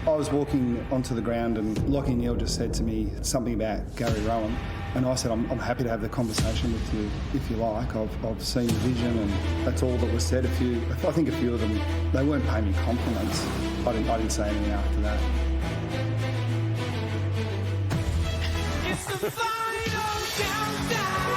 I was walking onto the ground and Lachie Neale just said to me something about Gary Rowan. And I said, I'm happy to have the conversation with you if you like. I've seen the vision and that's all that was said. I think a few of them, they weren't paying me compliments. I didn't say anything after that. It's the final countdown.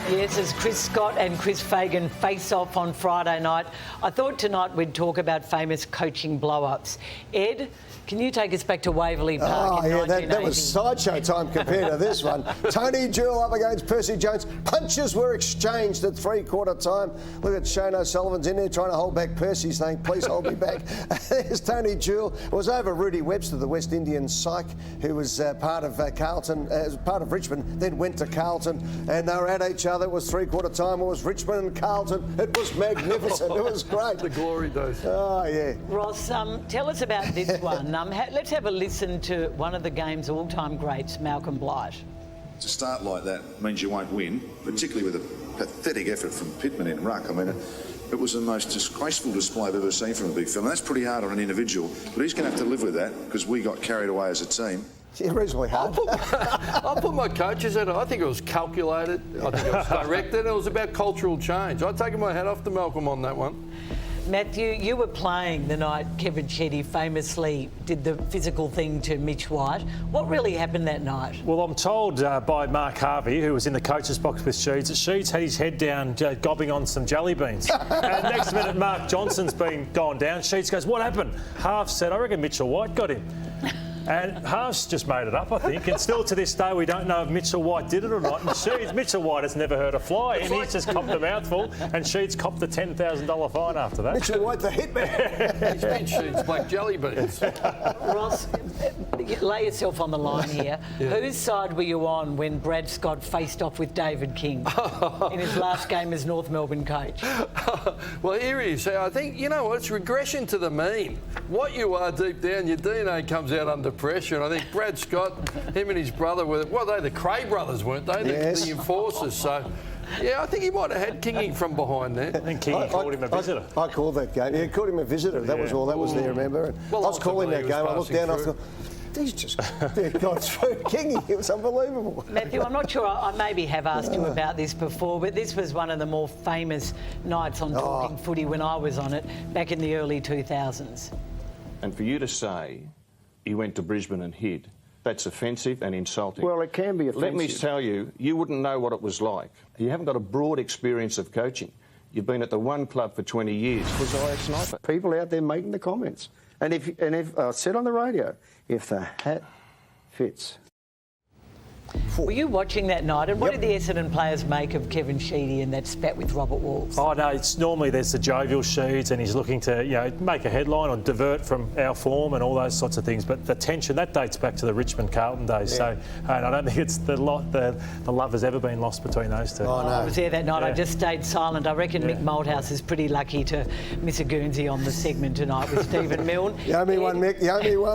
Yes, as Chris Scott and Chris Fagan face off on Friday night, I thought tonight we'd talk about famous coaching blow-ups. Ed, can you take us back to Waverley Park in 1980? That was sideshow time compared to this one. Tony Jewell up against Percy Jones. Punches were exchanged at three-quarter time. Look at Shane O'Sullivan's in there trying to hold back Percy, saying, please hold me back. There's Tony Jewell. It was over Rudy Webster, the West Indian psych, who was part of Carlton, part of Richmond, then went to Carlton, and they were at each other. It was three-quarter time. It was Richmond and Carlton. It was magnificent. It was great. The glory days. Oh, yeah. Ross, tell us about this one. Let's have a listen to one of the game's all-time greats, Malcolm Blight. To start like that means you won't win, particularly with a pathetic effort from Pittman in ruck. I mean, it was the most disgraceful display I've ever seen from a big fella. That's pretty hard on an individual, but he's going to have to live with that because we got carried away as a team. Yeah, reasonably hard. I'll put my coaches at it. I think it was calculated. I think it was directed. It was about cultural change. I've taken my hat off to Malcolm on that one. Matthew, you were playing the night Kevin Sheedy famously did the physical thing to Mitch White. What really happened that night? Well, I'm told by Mark Harvey, who was in the coach's box with Sheeds, that Sheeds had his head down gobbing on some jelly beans. And next minute, Mark Johnson's been gone down. Sheeds goes, what happened? Half said, I reckon Mitchell White got him. And Half's just made it up, I think. And still to this day, we don't know if Mitchell White did it or not. And Sheeds, Mitchell White has never heard a fly. And he's just copped a mouthful. And Sheeds copped the $10,000 fine after that. Mitchell White, the hitman. He's been Sheeds black jelly beans. Ross, lay yourself on the line here. Yeah. Whose side were you on when Brad Scott faced off with David King in his last game as North Melbourne coach? Well, here he is. I think, you know what, it's regression to the mean. What you are deep down, your DNA comes out under pressure. And I think Brad Scott, him and his brother were, well, they the Cray brothers, weren't they? Yes. The enforcers. So, yeah, I think he might have had Kingy from behind there. I think Kingy called him a visitor. I called that game. Yeah, called him a visitor. That was all that was there, remember? And Well, I was calling that ultimately, game. he I was looked down, I passing thought, he's just gone through Kingy. It was unbelievable. Matthew, I'm not sure, I maybe have asked you about this before, but this was one of the more famous nights on Talking Footy when I was on it back in the early 2000s. And for you to say he went to Brisbane and hid, that's offensive and insulting. Well, it can be offensive. Let me tell you, you wouldn't know what it was like. You haven't got a broad experience of coaching. You've been at the one club for 20 years. Was I a sniper? People out there making the comments. And if I said on the radio, if the hat fits. Were you watching that night? And what did the Essendon players make of Kevin Sheedy and that spat with Robert Walls? Oh, no, it's normally there's the jovial Sheeds and he's looking to, make a headline or divert from our form and all those sorts of things. But the tension, that dates back to the Richmond-Carlton days. Yeah. So, and I don't think it's the love has ever been lost between those two. Oh, no. I was there that night. I just stayed silent. I reckon Mick Malthouse is pretty lucky to miss a Guernsey on the segment tonight with Stephen Milne. You owe me one, Mick. You owe me one.